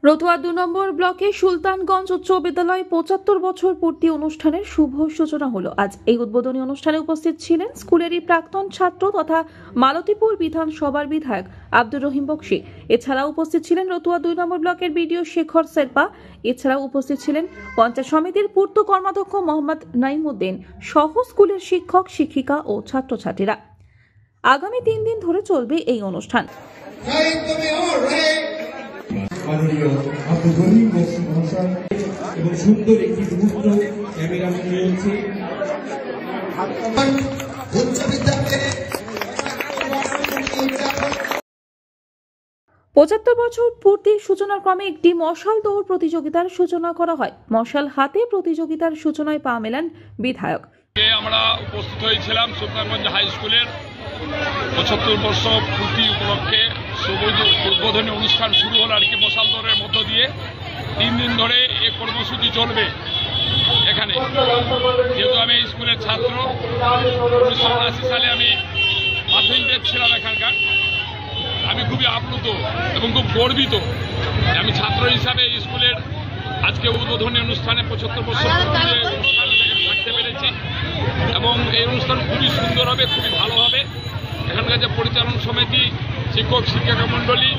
রতুয়া ২ নম্বর ব্লকে সুলতানগঞ্জ উচ্চ বিদ্যালয় ৭৫ বছর পূর্তি অনুষ্ঠানের শুভ সূচনা হলো। আজ এই উদ্বোধনী অনুষ্ঠানে উপস্থিত ছিলেন স্কুলেরই প্রাক্তন ছাত্র তথা মালতীপুর বিধানসভার বিধায়ক আব্দুর রহিম বক্সী। এছাড়াও উপস্থিত ছিলেন রতুয়া ২ নম্বর ব্লকের বিডিও শেখর শেরপা। এছাড়াও উপস্থিত ছিলেন পঞ্চায়েত সমিতির পূর্ত কর্মাধ্যক্ষ মোহাম্মদ নাইমুদ্দিন সহ স্কুলের শিক্ষক শিক্ষিকা ও ছাত্রছাত্রীরা। আগামী ৩ দিন ধরে চলবে এই অনুষ্ঠান। মাননীয় আব্দুর রহিম বক্সী মহাশয় এবং সুন্দর একটি মুহূর্ত ক্যামেরাম্যান রয়েছে। ৭৫ বছর পূর্তির সূচনার ক্রমে একটি মশাল দৌড় প্রতিযোগিতার সূচনা করা হয়। মশাল হাতে প্রতিযোগিতার সূচনায় পা মেলান বিধায়ক। আমরা উপস্থিত হয়েছিলাম সুলতানগঞ্জ হাই স্কুলের ৭৫ বর্ষ পূর্তি উপলক্ষে উদ্বোধনী অনুষ্ঠান শুরু হল আর কি মশাল দৌড়ের মধ্য দিয়ে। ৩ দিন ধরে এই কর্মসূচি চলবে এখানে। যেহেতু আমি এই স্কুলের ছাত্র, ১৯৭৯ সালে আমি মাধ্যমিক ছিলাম এখানকার, আমি খুবই আপ্লুত এবং খুব গর্বিত আমি ছাত্র হিসাবে এই স্কুলের আজকে উদ্বোধনী অনুষ্ঠানে ৭৫ বছর অনুষ্ঠান থাকতে পেরেছি এবং এই অনুষ্ঠান খুবই সুন্দর হবে, খুবই ভালো হবে। এখানকার যে পরিচালন সমিতি, শিক্ষক শিক্ষিকা মণ্ডলী,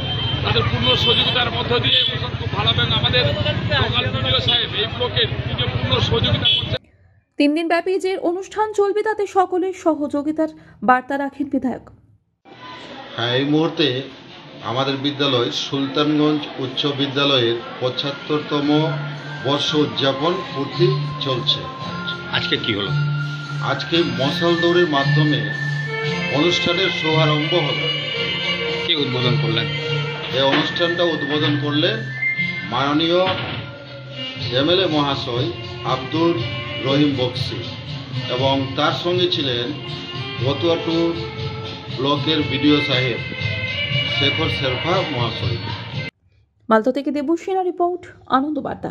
তাদের পূর্ণ সহযোগিতার মধ্য দিয়ে অনুষ্ঠান খুব ভালো হবে। আমাদের লোকাল বিডিও সাহেব এই ব্লকের পূর্ণ সহযোগিতা করছেন। ৩ দিন ব্যাপী যে অনুষ্ঠান চলবে তাতে সকলের সহযোগিতার বার্তা রাখেন বিধায়ক। হ্যাঁ, এই মুহূর্তে আমাদের বিদ্যালয় সুলতানগঞ্জ উচ্চ বিদ্যালয়ের ৭৫তম বর্ষ উদযাপন পূর্তি চলছে। আজকে কি হলো? আজকে মশাল দৌড়ের মাধ্যমে অনুষ্ঠানের শুভারম্ভ হলো। কে উদ্বোধন করলেন? এই অনুষ্ঠানটা উদ্বোধন করলেন মাননীয় এমএলএ মহাশয় আব্দুর রহিম বক্সী এবং তার সঙ্গে ছিলেন রতুয়া ২ ব্লকের বিডিও সাহেব শেখর শেরপা মহাশয়। মালদা থেকে দেবুসেনা রিপোর্ট, আনন্দ বার্তা।